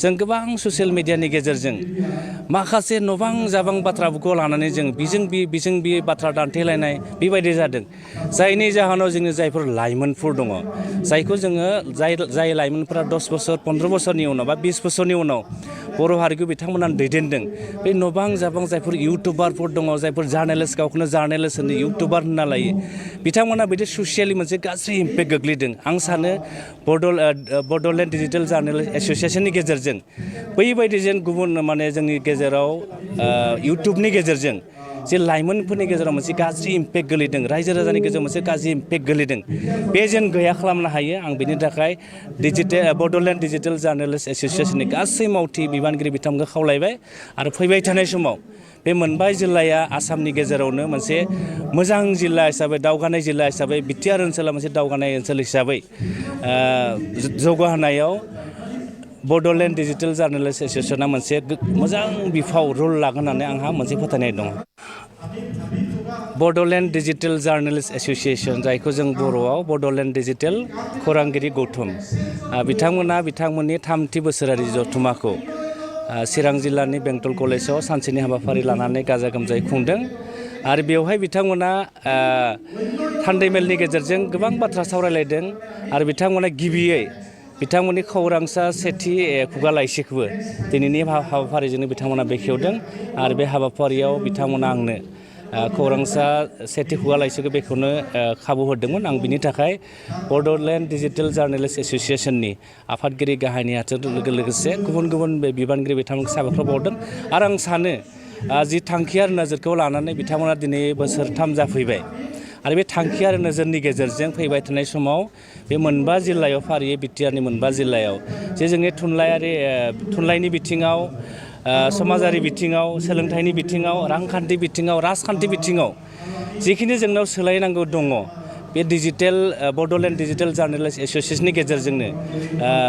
जों गोबां ससियेल मिडियानि गेजेरजों माखासे नबां जाबां बाथ्राफोरखौ लानानै जों बिजों बि बाथ्रा दान्थेलायनाय बेबायदि जादों जायनि जाहोनाव जोंनि जायफोर लाइमोनफोर दङ जायखौ जोङो जाय लाइमोनफोरा 10 बोसोर 15 बोसोरनि उनाव बा 20 बोसोरनि उनाव बर' हारिखौ बिथांमोना दैदेनदों बे नबां जाबां जायफोर इउटुबारफोर दङ जायफोर जार्नेलिस्ट गावखौनो जार्नेलिस्ट होनो इउटुबार होनना लायो बिथांमोना बिदि ससियेलि मोनसे गाज्रि इम्पेक्ट गोग्लैदों आं सानो बड'लेण्ड डिजिटेल जार्नेलिस्ट एस'सियेसननि गेजेरजों बैबायदि जेन गुबुन माने जोंनि गेजेराव इउटुबनि गेजेरजों जे लाइमोनफोरनि गेजेराव मोनसे गाज्रि इम्पेक्ट गोलैदों रायजो राजानि गेजेराव मोनसे गाज्रि इम्पेक्ट गोलैदों बे जेन गैया खालामनो हायो आं बेनि थाखाय बड'लेण्ड डिजिटेल जार्नेलिस्ट एस'सियेसननि गासै मावथि बिबानगिरि बिथांमोनखौ खावलायबाय आरो फैबाय थानाय समाव बे मोनबा जिल्लाया आसामनि गेजेरावनो मोनसे मोजां जिल्ला हिसाबै दावगानाय जिल्ला हिसाबै बिटिआर ओनसोला मोनसे दावगानाय ओनसोल हिसाबै जौगाहोनायाव बड'लेण्ड डिजिटेल जार्नेलिस्ट एस'सियेसना मोनसे मोजां बिफाव रल लागोन होननानै आंहा मोनसे फोथायनाय दङ बड'लेण्ड डिजिटेल जार्नेलिस्ट एस'सियेसन जायखौ जों बर'आव बड'लेण्ड डिजिटेल खौरांगिरि गौथुम बिथांमोननि 3थि बोसोरारि जथुम्माखौ चिरां जिल्लानि बेंटल कलेजाव सानसेनि हाबाफारि लानानै गाजा गोमजायै खुंदों आरो बेवहाय बिथांमोना थान्दै मेलनि गेजेरजों गोबां बाथ्रा सावरायलायदों आरो बिथांमोना गिबियै बिथांमोननि खौरांसा सेथि खुगा लाइसिखौबो दिनैनि हाबाफारिजोंनो बिथांमोना बेखेवदों आरो बे हाबाफारियाव बिथांमोना आंनो खौरांसा सेथि खुगा लाइसिखौ बेखौनो खाबु होदोंमोन आं बिनि थाखाय बड'लेण्ड डिजिटेल जार्नेलिस्ट एस'सियेसननि आफादगिरि गाहाय नेहाथारि लोगोसे गुबुन बिबानगिरि बिथांमोनखौ साबायखर बावदों आरो आं सानो जि थांखि आरो नोजोरखौ लानानै बिथांमोना दिनै बोसोरथाम जाफैबाय आरो बे थांखि आरो नोजोरनि गेजेरजों फैबाय थानाय समाव बे मोनबा जिल्लायाव फारियै बिटिआरनि मोनबा जिल्लायाव जे जोंनि थुनलाइनि बिथिङाव समाजारि बिथिङाव सोलोंथाइनि बिथिङाव रांखान्थि बिथिङाव राजखान्थि बिथिङाव जिखिनि जोंनाव सोलायनांगौ दङ बे बड'लेण्ड डिजिटेल जार्नेलिस्ट एस'सियेसननि गेजेरजोंनो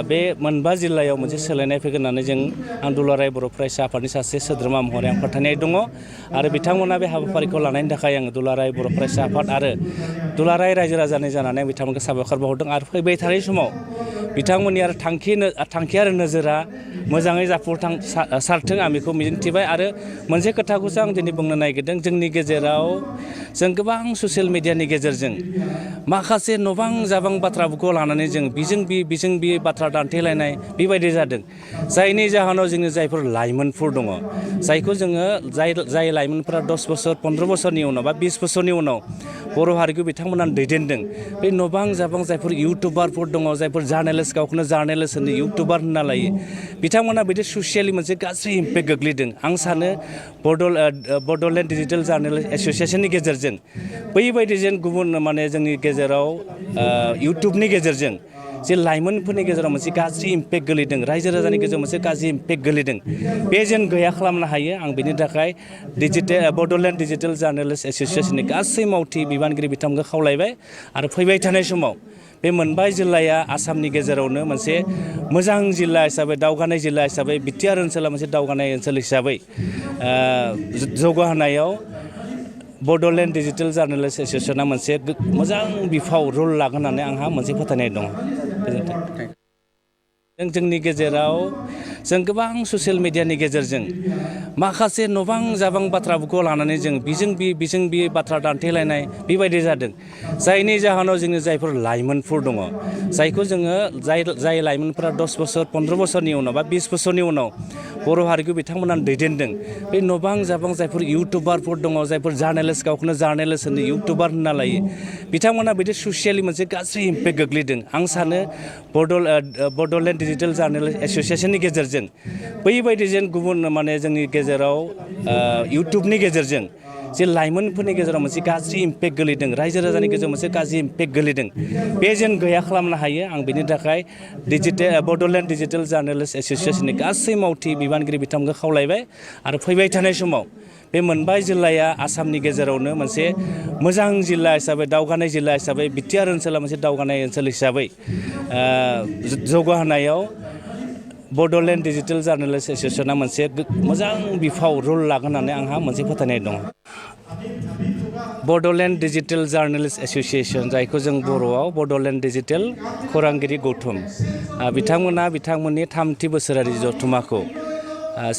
बे मोनबा जिल्लायाव मोनसे सोलायनाय फैगोन होननानै आं दुलाराय बर' फरायसा आफादनि सासे सोद्रोमा महरै आं फोथायनाय दङ आरो बिथांमोना बे हाबाफारिखौ लानायनि थाखाय आं दुलाराय बर' फरायसा आफाद आरो दुलाराय रायजो राजानि जानानै बिथांमोनखौ साबायखर बावदों आरो फैबाय थानाय समाव बिथांमोननि आरो थांखि आरो नोजोरा मोजाङै सारथों आं बेखौ मिजिंथिबाय आरो मोनसे खोथाखौसो आं दिनै बुंनो नागिरदों जोंनि गेजेराव जों गोबां ससियेल मिडियानि गेजेरजों माखासे नबां जाबां बाथ्राफोरखौ लानानै जों बिजों बि बाथ्रा दान्थेलायनाय बेबायदि जादों जायनि जाहोनाव जोंनि जायफोर लाइमोनफोर दङ जायखौ जोङो जाय लाइमोनफोरा 10 बोसोर 15 बोसोरनि उनाव बा 20 बोसोरनि उनाव बर' हारिखौ बिथांमोना दैदेनदों बे नबां जाबां जायफोर इउटुबारफोर दङ जायफोर जार्नेलिस्ट गावखौनो जार्नेलिस्ट होनो इउटुबार होनना लायो बिथांमोना बिदि ससियेलि मोनसे गाज्रि इम्पेक्ट गोग्लैदों आं सानो बड'लेण्ड डिजिटेल जार्नेलिस्ट एस'सियेसननि गेजेरजों बैबायदि जेन गुबुन माने जोंनि गेजेराव इउटुबनि गेजेरजों जे लाइमोनफोरनि गेजेराव मोनसे गाज्रि इम्पेक्ट गोलैदों रायजो राजानि गेजेराव मोनसे गाज्रि इम्पेक्ट गोलैदों बे जेन गैया खालामनो हायो आं बेनि थाखाय बड'लेण्ड डिजिटेल जार्नेलिस्ट एस'सियेसननि गासै मावथि बिबानगिरि बिथांमोनखौ खावलायबाय आरो फैबाय थानाय समाव बे मोनबा जिल्लाया आसामनि गेजेरावनो मोनसे मोजां जिल्ला हिसाबै दावगानाय जिल्ला हिसाबै बिटिआर ओनसोला मोनसे दावगानाय ओनसोल हिसाबै जौगाहोनायाव बड'लेण्ड डिजिटेल जार्नेलिस्ट एस'सियेसना मोनसे मोजां बिफाव रल लागोन होननानै आंहा मोनसे फोथायनाय दङ जोंनि गेजेराव जों गोबां ससियेल मिडियानि गेजेरजों माखासे नबां जाबां बाथ्राफोरखौ लानानै जों बिजों बि बाथ्रा दान्थेलायनाय बेबायदि जादों जायनि जाहोनाव जोंनि जायफोर लाइमोनफोर दङ जायखौ जोङो जाय लाइमोनफोरा 10 बोसोर 15 बोसोरनि उनाव बा 20 बोसोरनि उनाव बर' हारिखौ बिथांमोना दैदेनदों बे नबां जाबां जायफोर इउटुबारफोर दङ जायफोर जार्नेलिस्ट गावखौनो जार्नेलिस्ट होनो इउटुबार होनना लायो बिथांमोना बिदि ससियेलि मोनसे गाज्रि इम्पेक्ट गोग्लैदों आं सानो बड'लेण्ड डिजिटेल जार्नेलिस्ट एस'सियेसननि गेजेरजों बैबायदि जेन गुबुन माने जोंनि गेजेराव इउटुबनि गेजेरजों जे लाइमोनफोरनि गेजेराव मोनसे गाज्रि इम्पेक्ट गोलैदों रायजो राजानि गेजेराव मोनसे गाज्रि इम्पेक्ट गोलैदों बे जेन गैया खालामनो हायो आं बेनि थाखाय बड'लेण्ड डिजिटेल जार्नेलिस्ट एस'सियेसननि गासै मावथि बिबानगिरि बिथांमोनखौ खावलायबाय आरो फैबाय थानाय समाव बे मोनबा जिल्लाया आसामनि गेजेरावनो मोनसे मोजां जिल्ला हिसाबै दावगानाय जिल्ला हिसाबै बिटिआर ओनसोला मोनसे दावगानाय ओनसोल हिसाबै जौगाहोनायाव बड'लेण्ड डिजिटेल जार्नेलिस्ट एस'सियेसना मोनसे मोजां बिफाव रल लागोन होननानै आंहा मोनसे फोथायनाय दङ बड'लेण्ड डिजिटेल जार्नेलिस्ट एस'सिएशन जायखौ जों बर'आव बड'लेण्ड डिजिटेल खौरांगिरि गौथुम बिथांमोना बिथांमोननि थामथि बोसोरारि जथुम्माखौ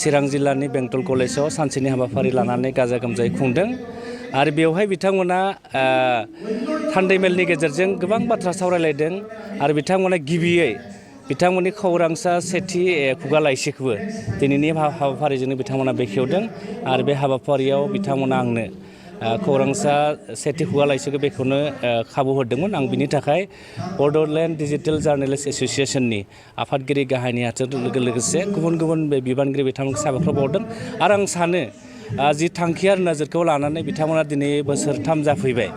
चिरां जिल्लानि बेंटल कलेजाव सानसेनि हाबाफारि लानानै गाजा गोमजायै खुंदों आरो बेवहाय बिथांमोना थान्दै मेलनि गेजेरजों गोबां बाथ्रा सावरायलायदों आरो बिथांमोना गिबियै बिथांमोननि खौरांसा सेथि खुगा लाइसिखौबो दिनैनि हाबाफारिजोंनो बिथांमोना बेखेवदों आरो बे हाबाफारियाव बिथांमोना आंनो खौरांसा सेथि खुगा लाइसिखौ बेखेवनो खाबु होदोंमोन आं बिनि थाखाय बड'लेण्ड डिजिटेल जार्नेलिस्ट एस'सिएशननि आफादगिरि गाहाय नेहाथारजों लोगोसे गुबुन गुबुन बिबानगिरि बिथांमोनखौ साबायखर बावदों आरो आं सानो जि थांखि आरो नोजोरखौ लानानै बिथांमोना दिनै बोसोरथाम जाफैबाय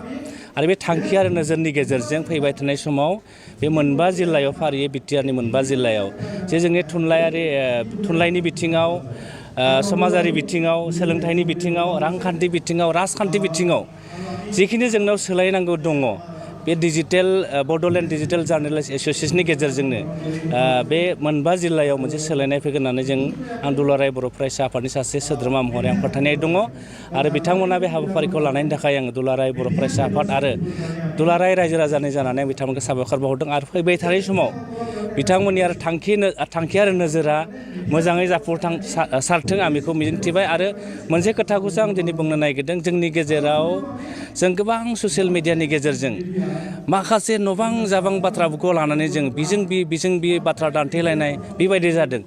आरो बे थांखि आरो नोजोरनि गेजेरजों फैबाय थानाय समाव बे मोनबा जिल्लायाव फारियै बिटिआरनि मोनबा जिल्लायाव जे जोंनि थुनलाइनि बिथिङाव समाजारि बिथिङाव सोलोंथाइनि बिथिङाव रांखान्थि बिथिङाव राजखान्थि बिथिङाव जिखिनि जोंनाव सोलायनांगौ दङ बे बड'लेण्ड डिजिटेल जार्नेलिस्ट एस'सिएशननि गेजेरजोंनो बे मोनबा जिल्लायाव मोनसे सोलायनाय फैगोन होननानै आं दुलाराय बर' फरायसा आफादनि सासे सोद्रोमा महरै आं फोथायनाय दङ आरो बिथांमोना बे हाबाफारिखौ लानायनि थाखाय आं दुलाराय बर' फरायसा आफाद आरो दुलाराय रायजो राजानि जानानै आं बिथांमोनखौ साबायखर बावहरदों आरो फैबाय थानाय समाव बिथांमोननि आरो थांखि आरो नोजोरा मोजाङै जाफुंसारथों आं बेखौ मिजिंथिबाय आरो मोनसे खोथाखौसो आं दिनै बुंनो नागिरदों जोंनि गेजेराव जों गोबां ससियेल मिडियानि गेजेरजों माखासे नबां जाबां बाथ्राफोरखौ लानानै जों बिजों बि बाथ्रा दान्थेलायनाय बेबायदि जादों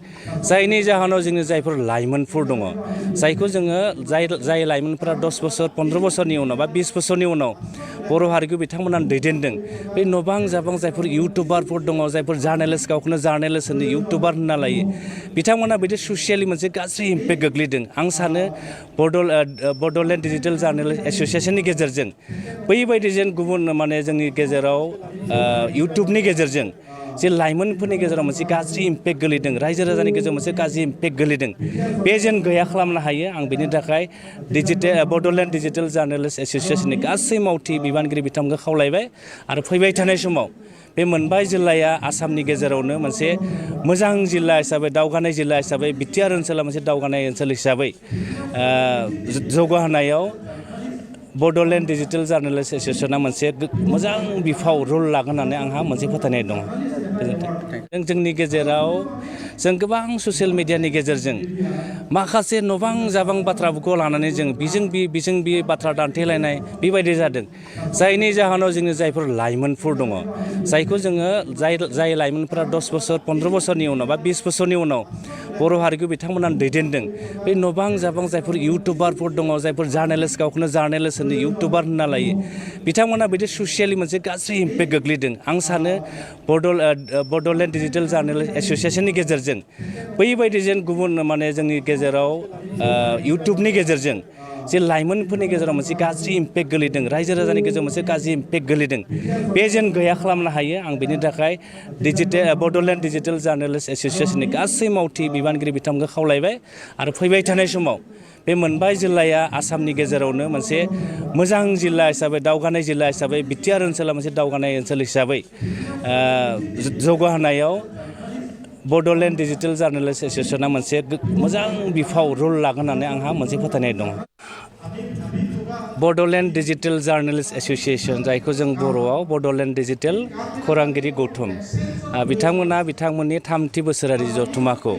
जायनि जाहोनाव जोंनि जायफोर लाइमोनफोर दङ जायखौ जोङो जाय लाइमोनफोरा 10 बोसोर 15 बोसोरनि उनाव बा 20 बोसोरनि उनाव बर' हारिखौ बिथांमोना दैदेनदों बे नबां जाबां जायफोर इउटुबारफोर दङ जायफोर जार्नेलिस्ट गावखौनो जार्नेलिस्ट होनो इउटुबार होनना लायो बिथांमोना बिदि ससियेलि मोनसे गाज्रि इम्पेक्ट गोग्लैदों आं सानो बड'लेण्ड डिजिटेल जार्नेलिस्ट एस'सिएशननि गेजेरजों बैबायदि जेन गुबुन जोंनि गेजेराव इउटुबनि गेजेरजों जे लाइमोनफोरनि गेजेराव मोनसे गाज्रि इम्पेक्ट गोलैदों रायजो राजानि गेजेराव मोनसे गाज्रि इम्पेक्ट गोलैदों बे जेन गैया खालामनो हायो आं बेनि थाखाय बड'लेण्ड डिजिटेल जार्नेलिस्ट एस'सिएशननि गासै मावथि बिबानगिरि बिथांमोनखौ खावलायबाय आरो फैबाय थानाय समाव बे मोनबा जिल्लाया आसामनि गेजेरावनो मोनसे मोजां जिल्ला हिसाबै दावगानाय जिल्ला हिसाबै बिटिआर ओनसोला मोनसे दावगानाय ओनसोल हिसाबै जौगाहोनायाव बड'लेण्ड डिजिटेल जार्नेलिस्ट एस'सिएशना मोनसे मोजां बिफाव रल लागोन होननानै आंहा मोनसे फोथायनाय दङ गोजोन्थों जोंनि गेजेराव जों गोबां ससियेल मिडियानि गेजेरजों माखासे नबां जाबां बाथ्राफोरखौ लानानै जों बिजों बि बाथ्रा दान्थेलायनाय बेबायदि जादों जायनि जाहोनाव जोंनि जायफोर लाइमोनफोर दङ जायखौ जोङो जाय लाइमोनफोरा 10 बोसोर 15 बोसोरनि उनाव बा 20 बोसोरनि उनाव बर' हारिखौ बिथांमोना दैदेनदों बे नबां जाबां जायफोर इउटुबारफोर दङ जायफोर जार्नेलिस्ट गावखौनो जार्नेलिस्ट होनो इउटुबार होनना लायो बिथांमोना बिदि ससियेलि मोनसे गाज्रि इम्पेक्ट गोग्लैदों आं सानो बड'लेण्ड डिजिटेल जार्नेलिस्ट एस'सिएशननि गेजेरजों बैबायदि जेन गुबुन जोंनि गेजेराव इउटुबनि गेजेरजों जे लाइमोनफोरनि गेजेराव मोनसे गाज्रि इम्पेक्ट गोलैदों रायजो राजानि गेजेराव मोनसे गाज्रि इम्पेक्ट गोलैदों बे जेन गैया खालामनो हायो आं बेनि थाखाय बड'लेण्ड डिजिटेल जार्नेलिस्ट एस'सिएशननि गासै मावथि बिबानगिरि बिथांमोनखौ खावलायबाय आरो फैबाय थानाय समाव बे मोनबा जिल्लाया आसामनि गेजेरावनो मोनसे मोजां जिल्ला हिसाबै दावगानाय जिल्ला हिसाबै बिटिआर ओनसोला मोनसे दावगानाय ओनसोल हिसाबै जौगाहोनायाव बड'लेण्ड डिजिटेल जार्नेलिस्ट एस'सिएशना मोनसे मोजां बिफाव रल लागोन होननानै आंहा मोनसे फोथायनाय दङ बड'लेण्ड डिजिटेल जार्नेलिस्ट एस'सिएशन जायखौ जों बर'आव बड'लेण्ड डिजिटेल खौरांगिरि गौथुम बिथांमोना बिथांमोननि थामथि बोसोरारि जथुम्माखौ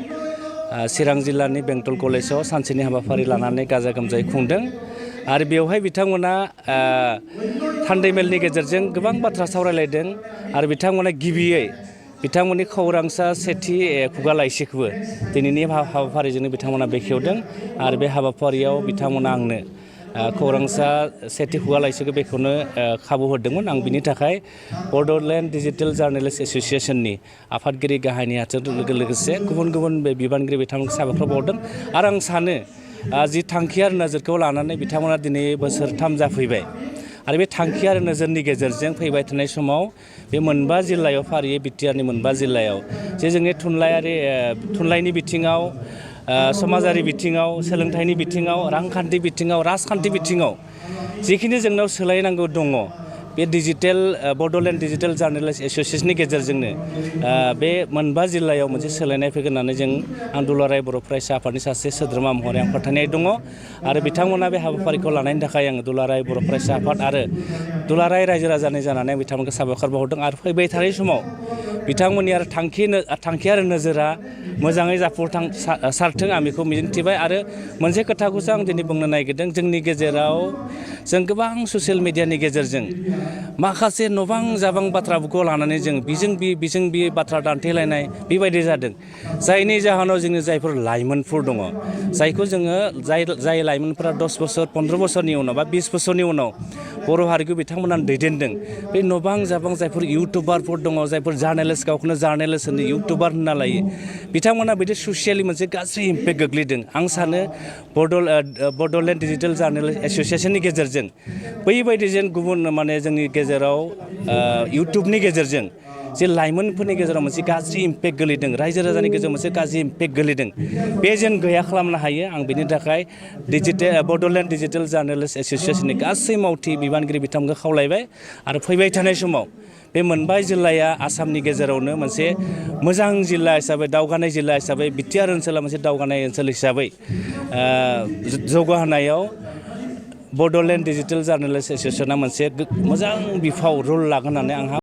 चिरां जिल्लानि बेंटल कलेजाव सानसेनि हाबाफारि लानानै गाजा गोमजायै खुंदों आरो बेवहाय बिथांमोना थान्दै मेलनि गेजेरजों गोबां बाथ्रा सावरायलायदों आरो बिथांमोना गिबियै बिथांमोननि खौरांसा सेथि खुगा लाइसिखौबो दिनैनि हाबाफारिजोंनो बिथांमोना बेखेवदों आरो बे हाबाफारियाव बिथांमोना आंनो खौरांसा सेथि खुगा लाइसिखौ बेखेवनो खाबु होदोंमोन आं बिनि थाखाय बड'लेण्ड डिजिटेल जार्नेलिस्ट एस'सिएशननि आफादगिरि गाहाय नेहाथारजों लोगोसे गुबुन गुबुन बिबानगिरि बिथांमोनखौ साबायखर बावदों आरो आं सानो जि थांखि आरो नोजोरखौ लानानै बिथांमोना दिनै बोसोरथाम जाफैबाय आरो बे थांखि आरो नोजोरनि गेजेरजों फैबाय थानाय समाव बे मोनबा जिल्लायाव फारियै बिटिआरनि मोनबा जिल्लायाव जे जोंनि थुनलाइनि बिथिङाव समाजारि बिथिङाव सोलोंथाइनि बिथिङाव रांखान्थि बिथिङाव राजखान्थि बिथिङाव जिखिनि जोंनाव सोलायनांगौ दङ बे बड'लेण्ड डिजिटेल जार्नेलिस्ट एस'सियेसननि गेजेरजोंनो बे मोनबा जिल्लायाव मोनसे सोलायनाय फैगोन होननानै आं दुलाराय बर' फरायसा आफादनि सासे सोद्रोमा महरै आं फोथायनाय दङ आरो बिथांमोना बे हाबाफारिखौ लानायनि थाखाय आं दुलाराय बर' फरायसा आफाद आरो दुलाराय रायजो राजानि जानानै बिथांमोनखौ साबायखर बावहरदों आरो फैबाय थानाय समाव बिथांमोननि आरो थांखि आरो नोजोरा मोजाङै जाफुंसारथों आं बेखौ मिजिंथिबाय आरो मोनसे खोथाखौसो आं दिनै बुंनो नागिरदों जोंनि गेजेराव जों गोबां ससियेल मिडियानि गेजेरजों माखासे नबां जाबां बाथ्राफोरखौ लानानै जों बिजों बि बाथ्रा दान्थेलायनाय बेबायदि जादों जायनि जाहोनाव जोंनि जायफोर लाइमोनफोर दङ जायखौ जोङो जाय लाइमोनफोरा 10 बोसोर 15 बोसोरनि उनाव बा 20 बोसोरनि उनाव बर' हारिखौ बिथांमोना दैदेनदों बे नबां जाबां जायफोर इउटुबारफोर दङ जायफोर जार्नेलिस्ट गावखौनो जार्नेलिस्ट होनो इउटुबार होनना लायो बिथांमोना बिदि ससियेलि मोनसे गाज्रि इम्पेक्ट गोग्लैदों आं सानो बड'लेण्ड डिजिटेल जार्नेलिस्ट एस'सियेसननि गेजेरजों बैबायदि जेन गुबुन माने जोंनि गेजेराव इउटुबनि गेजेरजों जे लाइमोनफोरनि गेजेराव मोनसे गाज्रि इम्पेक्ट गोलैदों रायजो राजानि गेजेराव मोनसे गाज्रि इम्पेक्ट गोलैदों बे जेन गैया खालामनो हायो आं बेनि थाखाय बड'लेण्ड डिजिटेल जार्नेलिस्ट एस'सियेसननि गासै मावथि बिबानगिरि बिथांमोनखौ खावलायबाय आरो फैबाय थानाय समाव बे मोनबा जिल्लाया आसामनि गेजेरावनो मोनसे मोजां जिल्ला हिसाबै दावगानाय जिल्ला हिसाबै बिटिआर ओनसोला मोनसे दावगानाय ओनसोल हिसाबै जौगाहोनायाव बड'लेण्ड डिजिटेल जार्नेलिस्ट एस'सियेसना मोनसे मोजां बिफाव रल लागोन होननानै आंहा